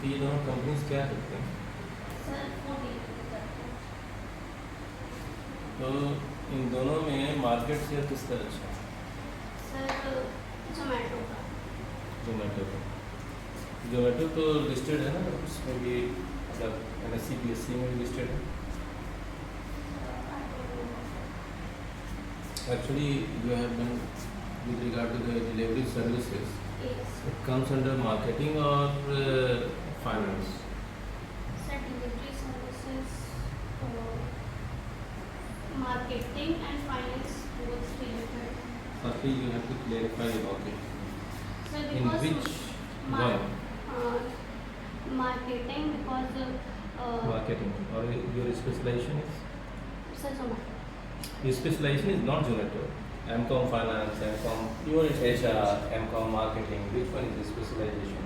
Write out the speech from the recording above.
तो ये दोनों कंपनीज क्या करते हैं? सर फूड डिलीवरी करते हैं। तो इन दोनों में मार्केट शेयर किसका अच्छा है? सर जोमेटो का। जोमेटो का। जोमेटो तो लिस्टेड है ना, उसमें भी मतलब NSE BSE में भी लिस्टेड है. Actually, you have done with regard to the delivery services. Yes. It comes under marketing or finance. Sir, delivery services, marketing and finance both related. Firstly, you have to clarify about it. Sir, In because which one? Marketing because Marketing. Or your specialization is? Sir, Zomato. Your specialization is not Zomato. MCOM finance, MCOM HR, MCOM marketing. Which one is the specialization?